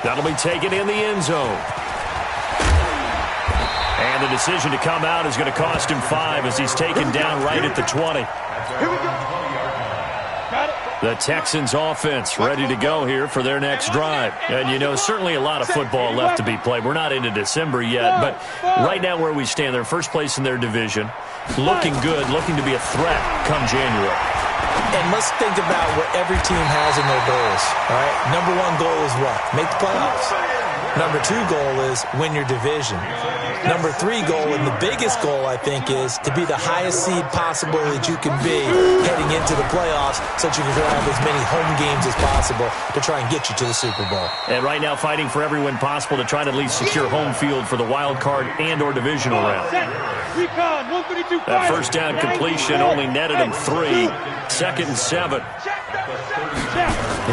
That'll be taken in the end zone. And the decision to come out is going to cost him 5 as he's taken down right at the 20. Here we go. Got it. The Texans offense ready to go here for their next drive. And, you know, certainly a lot of football left to be played. We're not into December yet, but right now where we stand, they're first place in their division, looking good, looking to be a threat come January. And let's think about what every team has in their goals, all right? Number 1 goal is what? Make the playoffs. Number 2 goal is win your division. Number 3 goal, and the biggest goal, I think, is to be the highest seed possible that you can be heading into the playoffs so that you can have as many home games as possible to try and get you to the Super Bowl. And right now fighting for every win possible to try to at least secure home field for the wild card and or divisional round. That first down completion only netted him 3. 2nd and 7.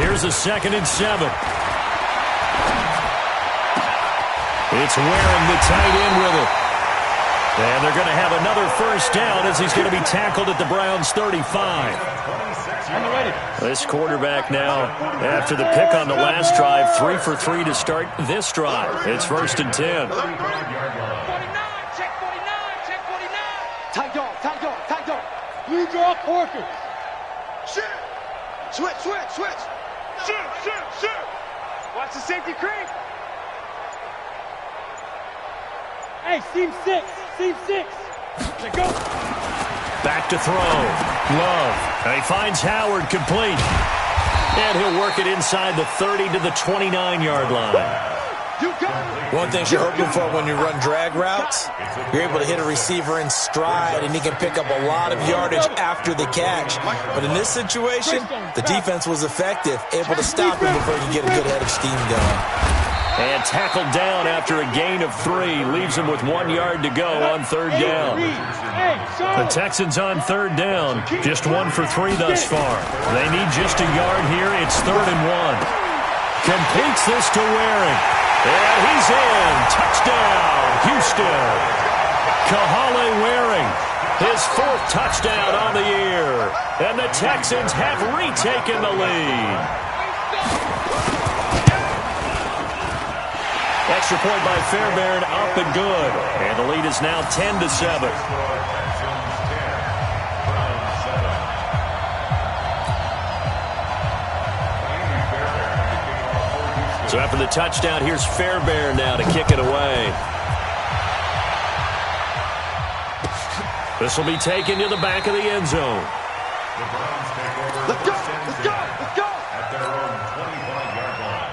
Here's a 2nd and 7. It's Waring, the tight end, with it. And they're going to have another first down as he's going to be tackled at the Browns' 35. This quarterback now, after the pick on the last drive, 3 for 3 to start this drive. It's 1st and 10. Tight dog, tight dog, tight dog. Blue draw, Porker. Shoot. Switch. Shoot. Watch the safety creep. Hey, seam 6. Let go. Back to throw. Love. And he finds Howard complete. And he'll work it inside the 30 to the 29-yard line. One thing you're hoping for when you run drag routes, you're able to hit a receiver in stride, and he can pick up a lot of yardage after the catch. But in this situation, the defense was effective, able to stop him before he could get a good head of steam going. And tackled down after a gain of 3. Leaves him with 1 yard to go on 3rd down. The Texans on 3rd down. Just 1 for 3 thus far. They need just a yard here. It's 3rd and 1. Completes this to Waring. And he's in. Touchdown, Houston. Kahale Waring, his 4th touchdown on the year. And the Texans have retaken the lead. Extra point by Fairbairn, up and good. And the lead is now 10-7. So after the touchdown, here's Fairbairn now to kick it away. This will be taken to the back of the end zone. Let's go. At their own 25-yard line.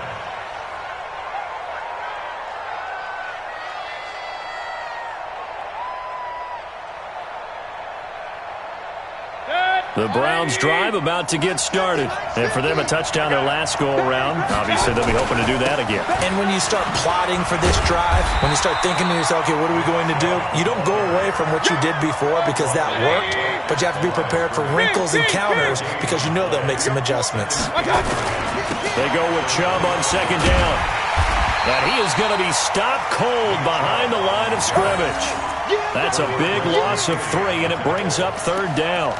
The Browns drive about to get started. And for them, a touchdown their last go-around. Obviously, they'll be hoping to do that again. And when you start plotting for this drive, when you start thinking to yourself, okay, what are we going to do? You don't go away from what you did before because that worked, but you have to be prepared for wrinkles and counters because you know they'll make some adjustments. They go with Chubb on 2nd down. And he is going to be stopped cold behind the line of scrimmage. That's a big loss of 3, and it brings up 3rd down.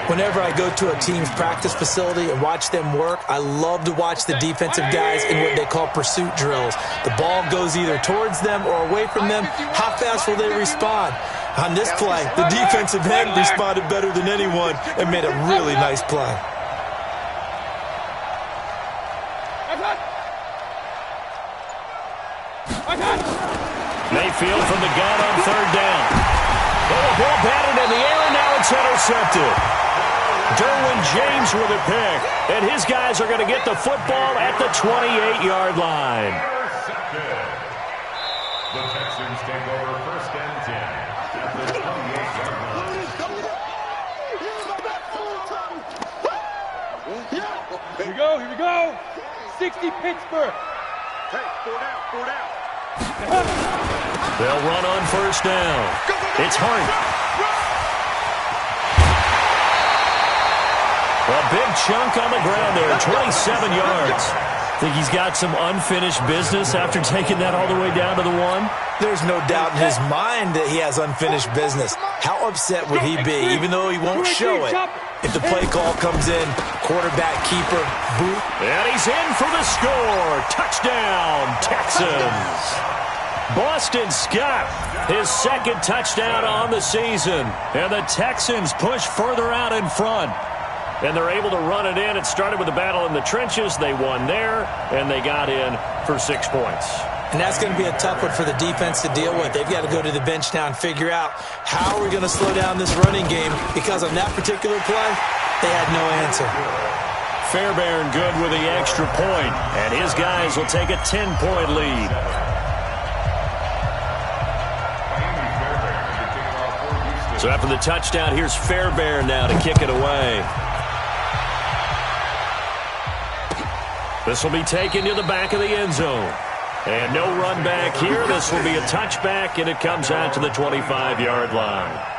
Whenever I go to a team's practice facility and watch them work, I love to watch the defensive guys in what they call pursuit drills. The ball goes either towards them or away from them. How fast will they respond? On this play, the defensive end responded better than anyone and made a really nice play. Mayfield from the gun on 3rd down. Oh, ball batted in the air, and now it's intercepted. Derwin James with a pick, and his guys are going to get the football at the 28-yard line. The Texans take over 1st and 10 at the 28-yard line. Here we go. 60 Pittsburgh. Hey, 4 down. They'll run on 1st down. It's Hart. A big chunk on the ground there, 27 yards. Think he's got some unfinished business after taking that all the way down to the 1? There's no doubt in his mind that he has unfinished business. How upset would he be, even though he won't show it, if the play call comes in, quarterback, keeper, boot? And he's in for the score. Touchdown, Texans. Boston Scott, his second touchdown on the season. And the Texans push further out in front. And they're able to run it in. It started with a battle in the trenches. They won there, and they got in for 6 points. And that's going to be a tough one for the defense to deal with. They've got to go to the bench now and figure out how we're going to slow down this running game, because on that particular play, they had no answer. Fairbairn good with the extra point, and his guys will take a 10-point lead. So after the touchdown, here's Fairbairn now to kick it away. This will be taken to the back of the end zone. And no run back here. This will be a touchback, and it comes out to the 25-yard line.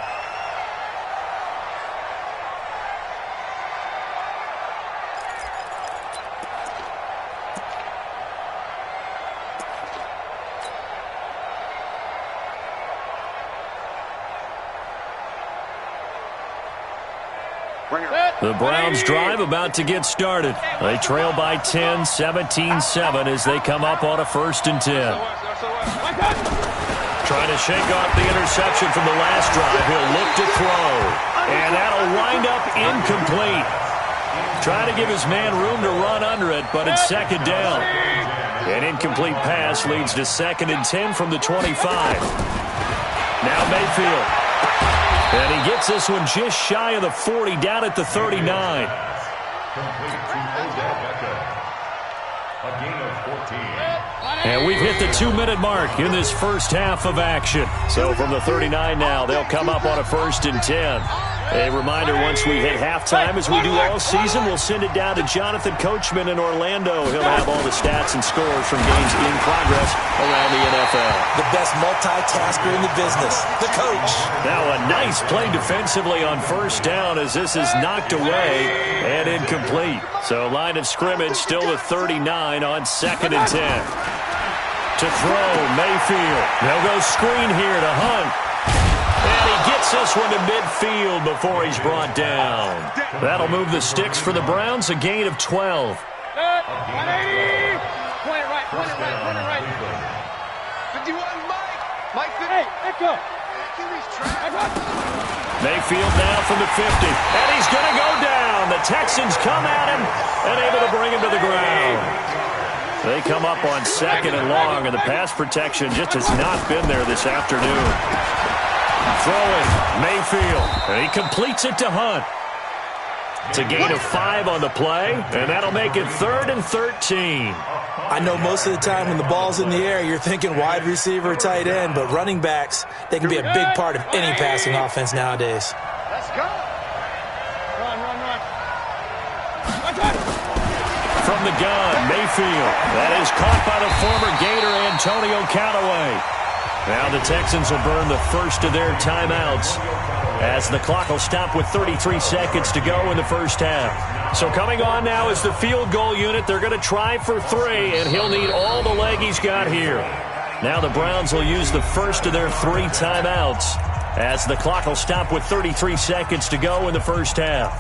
The Browns drive about to get started. They trail by 10, 17-7 as they come up on a 1st and 10. Trying to shake off the interception from the last drive. He'll look to throw. And that'll wind up incomplete. Trying to give his man room to run under it, but it's 2nd down. An incomplete pass leads to 2nd and 10 from the 25. Now Mayfield. And he gets this one just shy of the 40, down at the 39. And we've hit the 2-minute mark in this first half of action. So from the 39 now, they'll come up on a 1st and 10. A reminder, once we hit halftime, as we do all season, we'll send it down to Jonathan Coachman in Orlando. He'll have all the stats and scores from games in progress around the NFL. The best multitasker in the business, the coach. Now a nice play defensively on 1st down as this is knocked away and incomplete. So line of scrimmage still the 39 on 2nd and 10. To throw, Mayfield. They'll go screen here to Hunt. And he gets this one to midfield before he's brought down. That'll move the sticks for the Browns, a gain of 12. 180. Point it right. 51, Mike. Hey, Echo. Mayfield now from the 50. And he's going to go down. The Texans come at him and able to bring him to the ground. They come up on 2nd and long, and the pass protection just has not been there this afternoon. Throwing, Mayfield, and he completes it to Hunt. It's a gain of 5 on the play, and that'll make it 3rd and 13. I know most of the time when the ball's in the air, you're thinking wide receiver, tight end, but running backs, they can be a big part of any passing offense nowadays. Let's go. Run. From the gun, Mayfield. That is caught by the former Gator Antonio Callaway. Now the Texans will burn the first of their timeouts as the clock will stop with 33 seconds to go in the first half. So coming on now is the field goal unit. They're going to try for 3, and he'll need all the leg he's got here. Now the Browns will use the first of their 3 timeouts as the clock will stop with 33 seconds to go in the first half.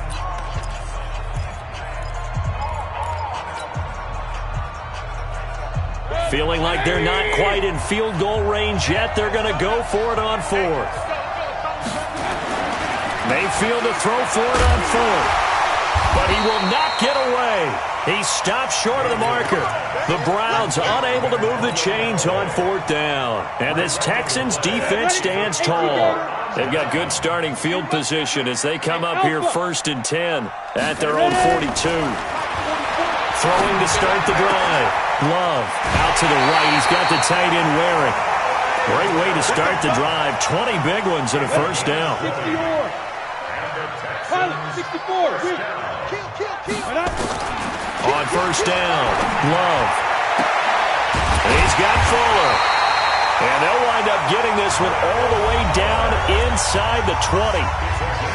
Feeling like they're not quite in field goal range yet. They're going to go for it on 4th. Mayfield to throw for it on 4th. But he will not get away. He stops short of the marker. The Browns unable to move the chains on 4th down. And this Texans defense stands tall. They've got good starting field position as they come up here 1st and 10 at their own 42. Throwing to start the drive. Love out to the right. He's got the tight end Waring. Great way to start the drive. 20 big ones and a 1st down. 64. On 1st down, Love. He's got Fuller. And they'll wind up getting this one all the way down inside the 20.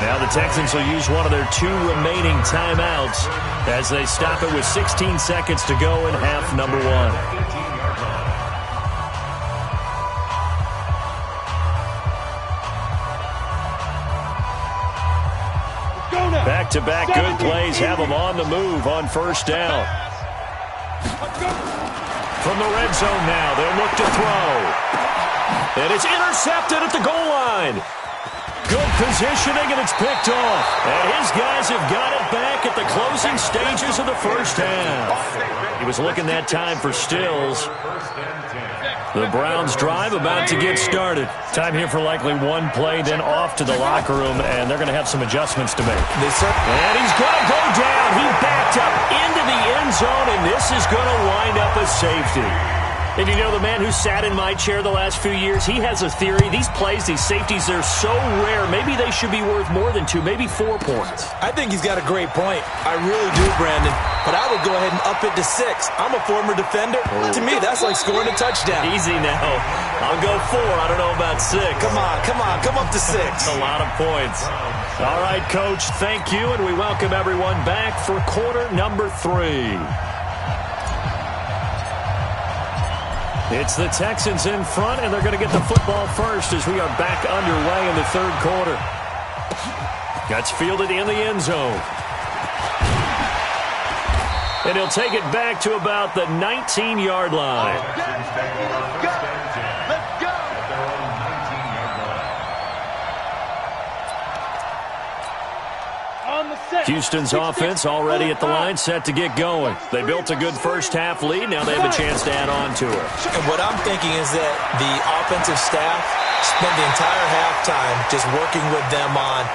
Now the Texans will use one of their 2 remaining timeouts as they stop it with 16 seconds to go in half number 1. Back-to-back good plays have them on the move on first down. From the red zone now, they'll look to throw. And it's intercepted at the goal line. Good positioning, and it's picked off. And his guys have got it back at the closing stages of the first half. He was looking that time for Stills. The Browns drive about to get started. Time here for likely one play, then off to the locker room, and they're going to have some adjustments to make. And he's going to go down. He backed up into the end zone, and this is going to wind up a safety. And you know, the man who sat in my chair the last few years, he has a theory. These plays, these safeties, they're so rare. Maybe they should be worth more than 2, maybe 4 points. I think he's got a great point. I really do, Brandon. But I would go ahead and up it to 6. I'm a former defender. To me, that's like scoring a touchdown. Easy now. I'll go 4. I don't know about 6. Come on. Come up to 6. That's a lot of points. All right, Coach, thank you, and we welcome everyone back for quarter number 3. It's the Texans in front, and they're going to get the football first as we are back underway in the third quarter. That's fielded in the end zone. And he'll take it back to about the 19-yard line. Let's go. Houston's offense already at the line, set to get going. They built a good first-half lead. Now they have a chance to add on to it. And what I'm thinking is that the offensive staff spent the entire halftime just working with them on,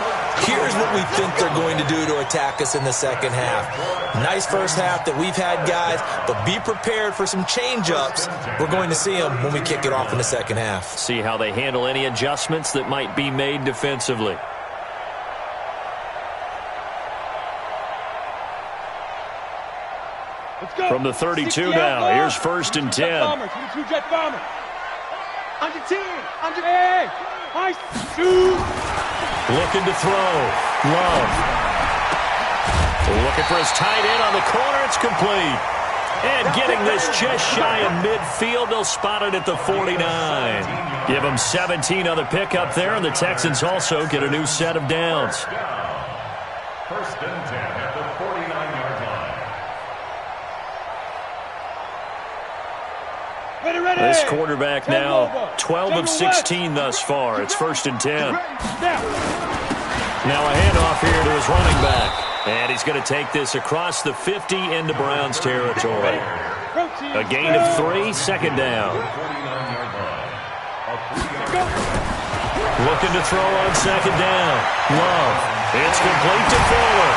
here's what we think they're going to do to attack us in the second half. Nice first half that we've had, guys, but be prepared for some change-ups. We're going to see them when we kick it off in the second half. See how they handle any adjustments that might be made defensively. From the 32 now, here's 1st and 10. Under 10, under 8. Nice. Looking to throw. Love. Looking for his tight end on the corner. It's complete. And getting this just shy of midfield. They'll spot it at the 49. Give them 17 on the pickup there, and the Texans also get a new set of downs. 1st and 10 at the 49-yard line. This quarterback now 12 of 16 thus far. It's 1st and 10. Now a handoff here to his running back. And he's going to take this across the 50 into Browns territory. A gain of 3, 2nd down. Looking to throw on 2nd down. Love. It's complete to Fuller.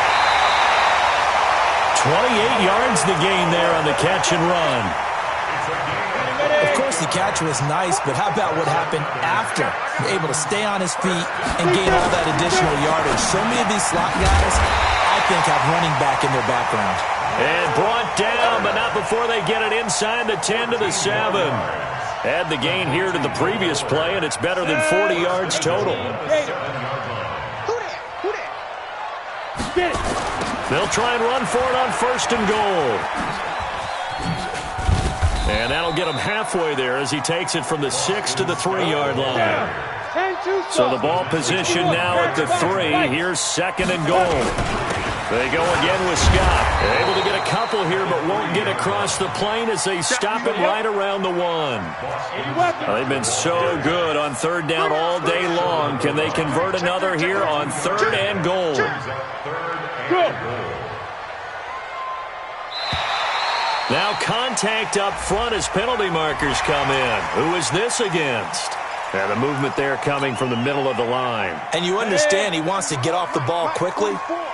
28 yards the gain there on the catch and run. Of course, the catch was nice, but how about what happened after? Able to stay on his feet and gain all that additional yardage. So many of these slot guys, I think, have running back in their background. And brought down, but not before they get it inside the 10 to the 7. Add the gain here to the previous play, and it's better than 40 yards total. They'll try and run for it on 1st and goal. And that'll get him halfway there as he takes it from the 6 to the 3-yard line. So the ball position now at the 3. Here's 2nd and goal. They go again with Scott. They're able to get a couple here, but won't get across the plane as they stop it right around the 1. They've been so good on 3rd down all day long. Can they convert another here on 3rd and goal? Now contact up front as penalty markers come in. Who is this against? And the movement there coming from the middle of the line. And you understand he wants to get off the ball quickly,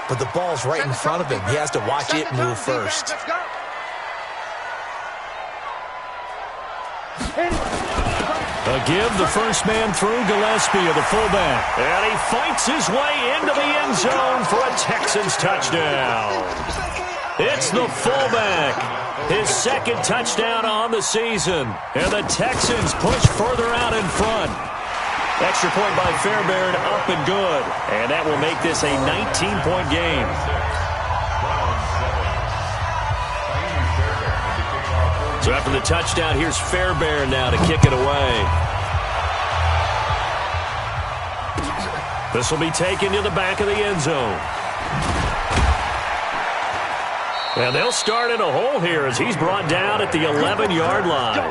but the ball's right in front of him. He has to watch it move first. A give, the first man through, Gillespie of the fullback. And he fights his way into the end zone for a Texans touchdown. It's the fullback. His 2nd touchdown on the season. And the Texans push further out in front. Extra point by Fairbairn, up and good. And that will make this a 19-point game. So after the touchdown, here's Fairbairn now to kick it away. This will be taken to the back of the end zone. And they'll start in a hole here as he's brought down at the 11-yard line.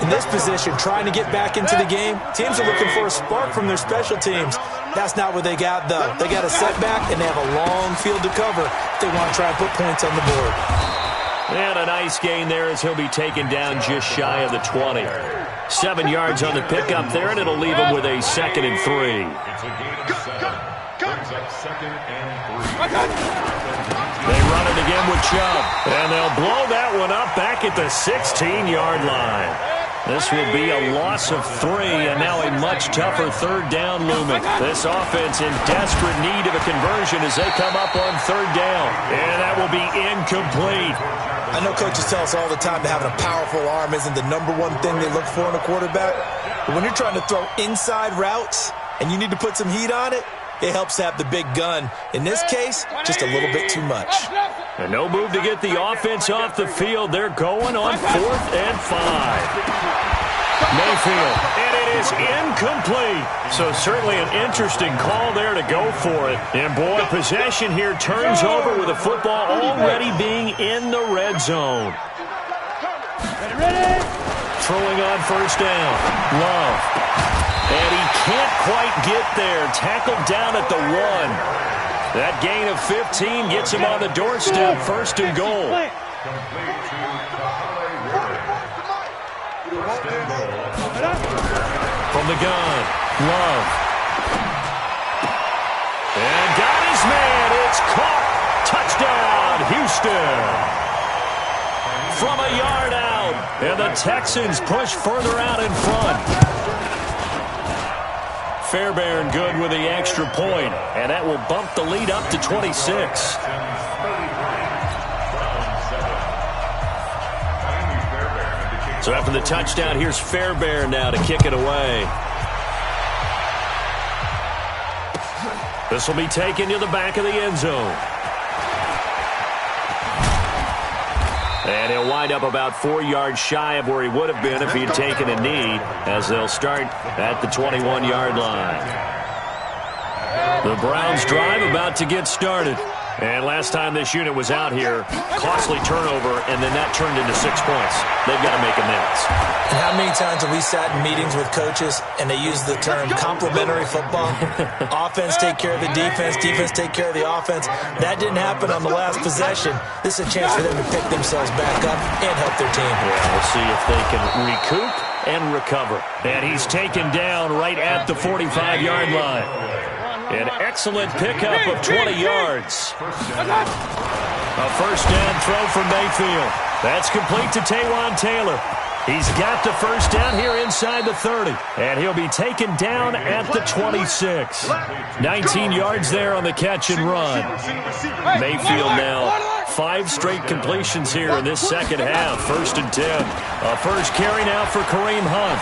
In this position, trying to get back into the game, teams are looking for a spark from their special teams. That's not what they got, though. They got a setback, and they have a long field to cover if they want to try and put points on the board. And a nice gain there as he'll be taken down just shy of the 20. 7 yards on the pickup there, and it'll leave him with a 2nd and 3. It's a gain of 7. Brings up 2nd and 3. They run it again with Chubb, and they'll blow that one up back at the 16-yard line. This will be a loss of 3, and now a much tougher 3rd down looming. This offense in desperate need of a conversion as they come up on 3rd down, and that will be incomplete. I know coaches tell us all the time that having a powerful arm isn't the #1 thing they look for in a quarterback, but when you're trying to throw inside routes and you need to put some heat on it, it helps to have the big gun. In this case, just a little bit too much. And no move to get the offense off the field. They're going on 4th and 5. Mayfield, and it is incomplete. So certainly an interesting call there to go for it. And boy, possession here turns over with the football already being in the red zone. Throwing on 1st down. Love. And he can't quite get there. Tackled down at the 1. That gain of 15 gets him on the doorstep. 1st and goal. From the gun, Love. And got his man. It's caught. Touchdown, Houston. From a yard out. And the Texans push further out in front. Fairbairn good with the extra point, and that will bump the lead up to 26. So after the touchdown, here's Fairbairn now to kick it away. This will be taken to the back of the end zone. And he'll wind up about 4 yards shy of where he would have been if he had taken a knee, as they'll start at the 21-yard line. The Browns drive about to get started. And last time this unit was out here, costly turnover, and then that turned into 6 points. They've got to make amends. And how many times have we sat in meetings with coaches and they use the term complementary football? Offense take care of the defense, defense take care of the offense. That didn't happen on the last possession. This is a chance for them to pick themselves back up and help their team. Yeah, we'll see if they can recoup and recover. And he's taken down right at the 45-yard line. An excellent pickup of 20 yards. A 1st down throw from Mayfield. That's complete to Taywan Taylor. He's got the 1st down here inside the 30. And he'll be taken down at the 26. 19 yards there on the catch and run. Mayfield now 5 straight completions here in this second half. 1st and 10. A first carry now for Kareem Hunt.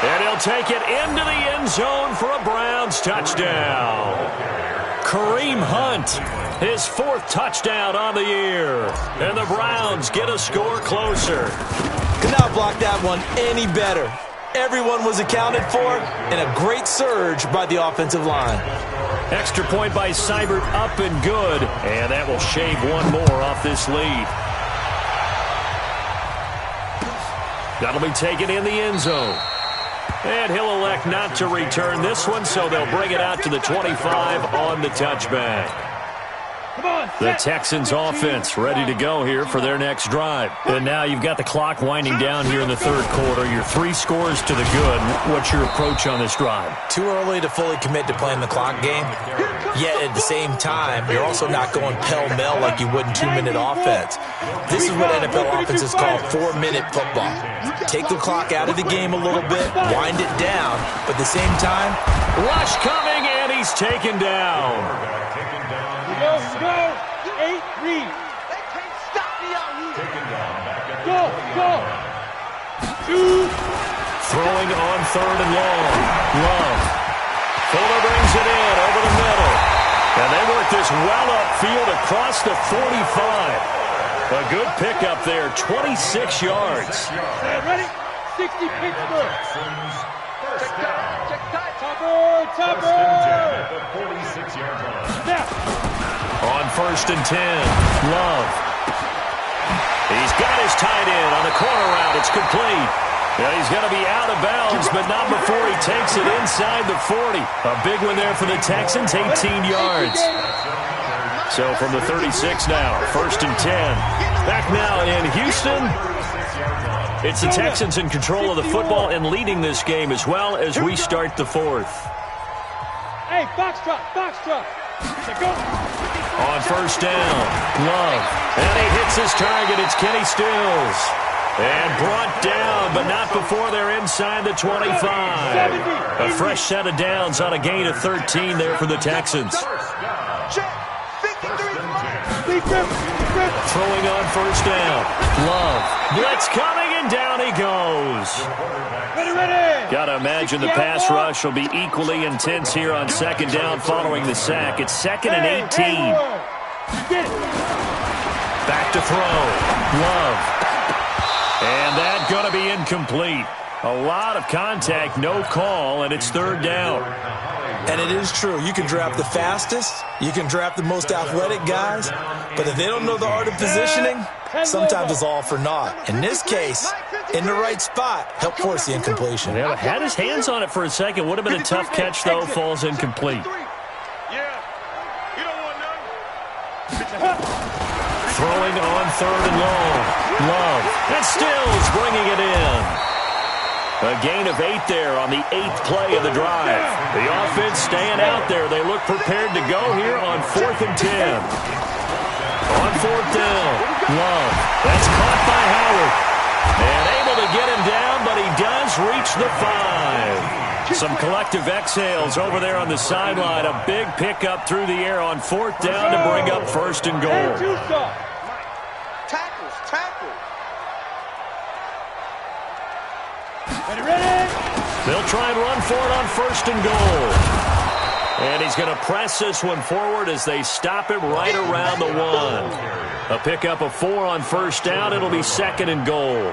And he'll take it into the end zone for a Browns touchdown. Kareem Hunt, his 4th touchdown on the year. And the Browns get a score closer. Could not block that one any better. Everyone was accounted for, and a great surge by the offensive line. Extra point by Seibert, up and good. And that will shave one more off this lead. That'll be taken in the end zone. And he'll elect not to return this one, so they'll bring it out to the 25 on the touchback. The Texans offense ready to go here for their next drive. And now you've got the clock winding down here in the 3rd quarter. Your 3 scores to the good. What's your approach on this drive? Too early to fully commit to playing the clock game. Yet at the same time, you're also not going pell-mell like you would in 2-minute offense. This is what NFL offenses call 4-minute football. Take the clock out of the game a little bit, wind it down, but at the same time, rush coming, and he's taken down. Go, 8 read. They can't stop me out here. Go. 2. Throwing on third and long. Love. Fuller brings it in over the middle. And they work this well upfield across the 45. A good pickup there, 26 yards. Ready? 60 Pittsburgh. First down. Topper. At the 46-yard line. Snap. On first and 10, Love. He's got his tight end on the corner route. It's complete. Yeah, he's going to be out of bounds, but not before he takes it inside the 40. A big one there for the Texans, 18 yards. So from the 36 now, first and 10. Back now in Houston. It's the Texans in control of the football and leading this game as well as we start the fourth. Hey, box drop. Go. On first down, Love. And he hits his target. It's Kenny Stills. And brought down, but not before they're inside the 25. A fresh set of downs on a gain of 13 there for the Texans. Throwing on first down. Love. Blitz coming, and down he goes. Ready. Got to imagine the pass rush will be equally intense here on second down following the sack. It's second and 18. Get it. Back to throw. Love. And that's going to be incomplete. A lot of contact, no call, and it's third down. And it is true. You can draft the fastest. You can draft the most athletic guys. But if they don't know the art of positioning, sometimes it's all for naught. In this case, in the right spot, help force the incompletion. Yeah, had his hands on it for a second. Would have been a tough catch, though. Falls incomplete. Throwing on third and long. Love. And Stills bringing it in. A gain of 8 there on the 8th play of the drive. The offense staying out there. They look prepared to go here on 4th and 10. On 4th down, Love. That's caught by Howard. And able to get him down, but he does reach the 5. Some collective exhales over there on the sideline. A big pickup through the air on 4th down to bring up first and goal. Ready. They'll try and run for it on first and goal. And he's going to press this one forward as they stop him right around the 1. A pickup of 4 on first down. It'll be second and goal.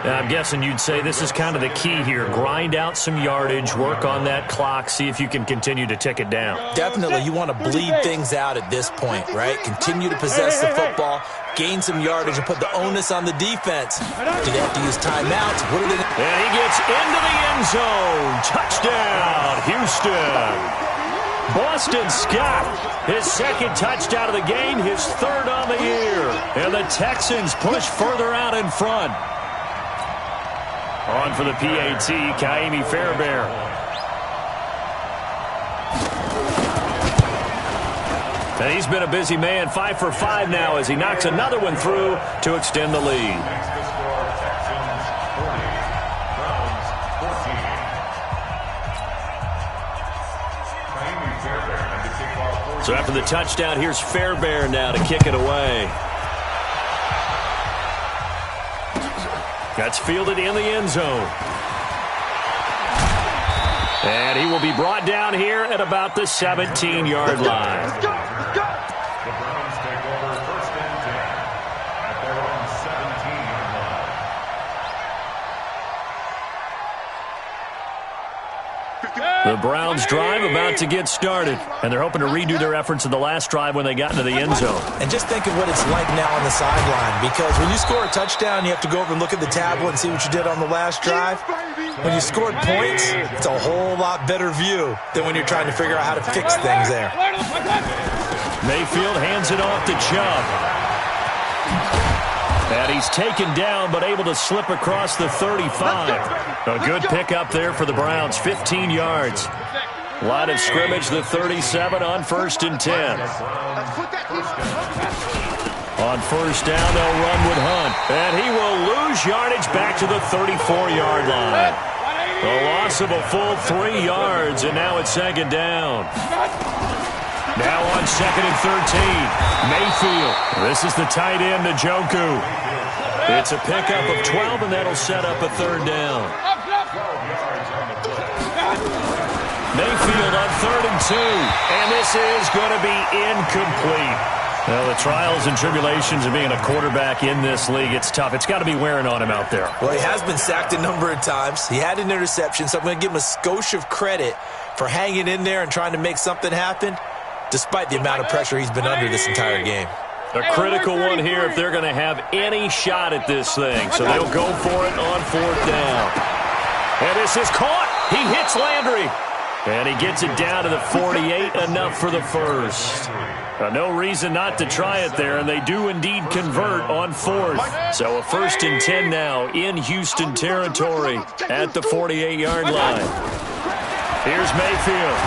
Now, I'm guessing you'd say this is kind of the key here. Grind out some yardage, work on that clock, see if you can continue to tick it down. Definitely, you want to bleed things out at this point, right? Continue to possess the football, gain some yardage, and put the onus on the defense. Do they have to use timeouts? What are they? And he gets into the end zone. Touchdown, Houston. Boston Scott, his second touchdown of the game, his 3rd on the year. And the Texans push further out in front. On for the PAT, Ka'imi Fairbairn. And he's been a busy man, 5 for 5 now as he knocks another one through to extend the lead. So after the touchdown, here's Fairbairn now to kick it away. That's fielded in the end zone. And he will be brought down here at about the 17-yard line. The Browns take over first and 10 at their own 17-yard line. The Browns drive about to get started, and they're hoping to redo their efforts in the last drive when they got into the end zone. And just think of what it's like now on the sideline, because when you score a touchdown, you have to go over and look at the tablet and see what you did on the last drive. When you scored points, it's a whole lot better view than when you're trying to figure out how to fix things there. Mayfield hands it off to Chubb. And he's taken down, but able to slip across the 35. A good pickup there for the Browns, 15 yards. Line of scrimmage, the 37 on first and 10. On first down, they'll run with Hunt. And he will lose yardage back to the 34-yard line. A loss of a full 3 yards, and now it's second down. Now on second and 13, Mayfield. This is the tight end, Njoku. It's a pickup of 12, and that'll set up a third down. yards on the play. Mayfield on 3rd and 2. And this is going to be incomplete. Well, the trials and tribulations of being a quarterback in this league, it's tough. It's got to be wearing on him out there. Well, he has been sacked a number of times. He had an interception, so I'm going to give him a skosh of credit for hanging in there and trying to make something happen, despite the amount of pressure he's been under this entire game. A critical one here if they're going to have any shot at this thing. So they'll go for it on 4th down. And this is caught. He hits Landry. And he gets it down to the 48, enough for the first. No reason not to try it there, and they do indeed convert on 4th. So a 1st and 10 now in Houston territory at the 48-yard line. Here's Mayfield.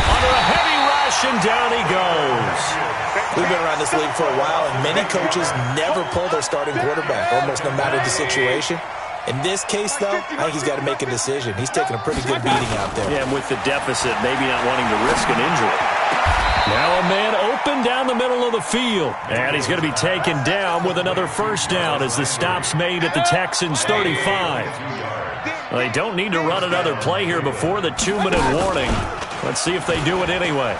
Under a heavy rush, and down he goes. We've been around this league for a while, and many coaches never pull their starting quarterback, almost no matter the situation. In this case, though, I think he's got to make a decision. He's taking a pretty good beating out there. Yeah, and with the deficit, maybe not wanting to risk an injury. Now a man open down the middle of the field. And he's going to be taken down with another 1st down as the stop's made at the Texans' 35. Well, they don't need to run another play here before the 2-minute warning. Let's see if they do it anyway.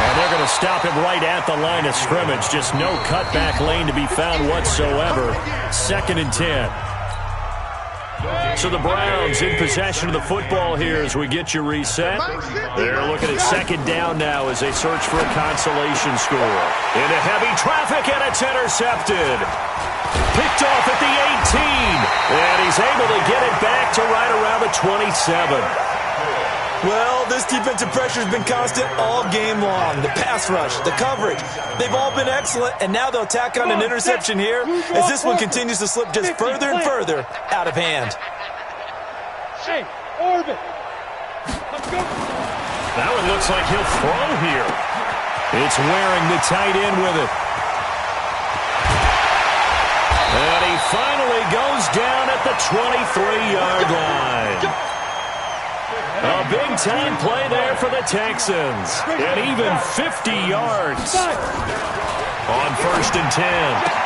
And they're going to stop him right at the line of scrimmage. Just no cutback lane to be found whatsoever. 2nd and 10. So the Browns in possession of the football here as we get you reset. They're looking at 2nd down now as they search for a consolation score. Into heavy traffic, and it's intercepted. Picked off at the 18. And he's able to get it back to right around the 27. Well, this defensive pressure has been constant all game long. The pass rush, the coverage, they've all been excellent, and now they'll tack on an interception here as this one continues to slip just further and further out of hand. Hey, Orbit. Let's go. That one looks like he'll throw here. It's wearing the tight end with it. And he finally goes down at the 23-yard line. A big-time play there for the Texans. And even 50 yards. On 1st and 10.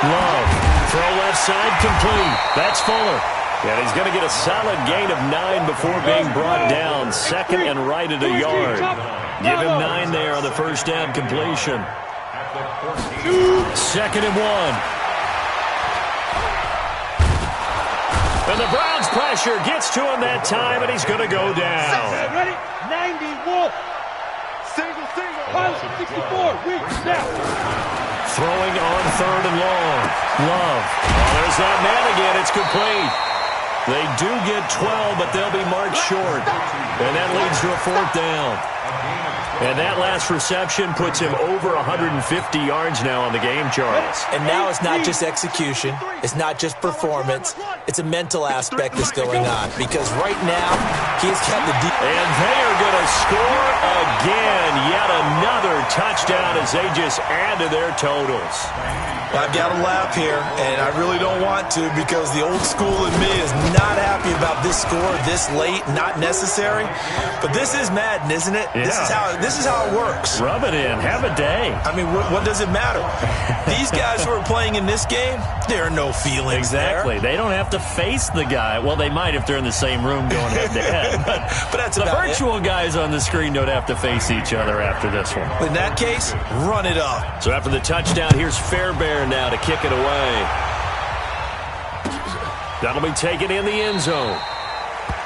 Love. Throw left side complete. That's Fuller. And he's going to get a solid gain of 9 before being brought down. 2nd and right at a yard. Give him 9 there on the 1st down completion. 2nd and 1. And the Browns' pressure gets to him that time, and he's going to go down. Ready? 91. Single. 64. Weak. Now. Throwing on 3rd and long. Love. Oh, there's that man again. It's complete. They do get 12, but they'll be marked short. And that leads to a 4th down. And that last reception puts him over 150 yards now on the game, Charles. And now it's not just execution. It's not just performance. It's a mental aspect that's going on. Because right now, he's got the deep. And they are going to score again. Yet another touchdown as they just add to their totals. Well, I've got to laugh here, and I really don't want to because the old school in me is not happy about this score this late, not necessary. But this is Madden, isn't it? Yeah. This is how it works. Rub it in. Have a day. I mean, what does it matter? These guys who are playing in this game, there are no feelings Exactly. there. They don't have to face the guy. Well, they might if they're in the same room going head-to-head. But that's the about virtual guys on the screen don't have to face each other after this one. In that case, run it up. So after the touchdown, here's Fairbairn now to kick it away. That'll be taken in the end zone.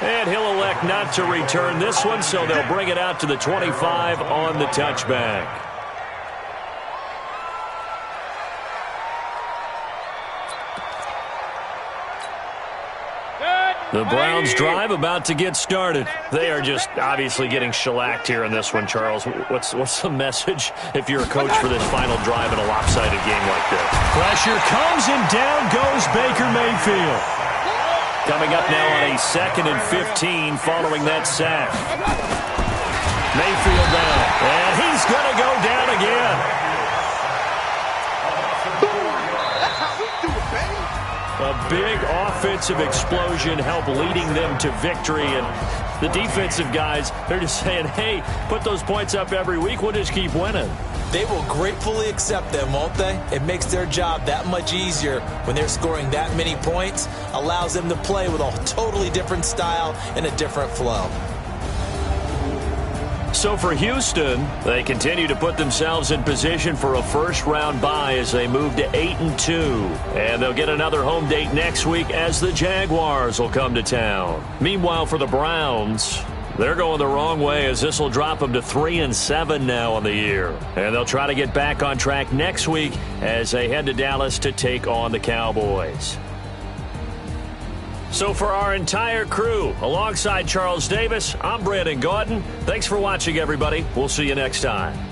And he'll elect not to return this one, so they'll bring it out to the 25 on the touchback. The Browns drive about to get started. They are just obviously getting shellacked here in this one, Charles. What's the message if you're a coach for this final drive in a lopsided game like this? Pressure comes and down goes Baker Mayfield. Coming up now on a 2nd and 15 following that sack. Mayfield down, and he's going to go down again. A big offensive explosion helped leading them to victory. And the defensive guys, they're just saying, hey, put those points up every week. We'll just keep winning. They will gratefully accept them, won't they? It makes their job that much easier when they're scoring that many points, allows them to play with a totally different style and a different flow. So for Houston, they continue to put themselves in position for a first-round bye as they move to 8-2. And they'll get another home date next week as the Jaguars will come to town. Meanwhile, for the Browns, they're going the wrong way as this will drop them to 3-7 now on the year. And they'll try to get back on track next week as they head to Dallas to take on the Cowboys. So for our entire crew, alongside Charles Davis, I'm Brandon Gaudin. Thanks for watching, everybody. We'll see you next time.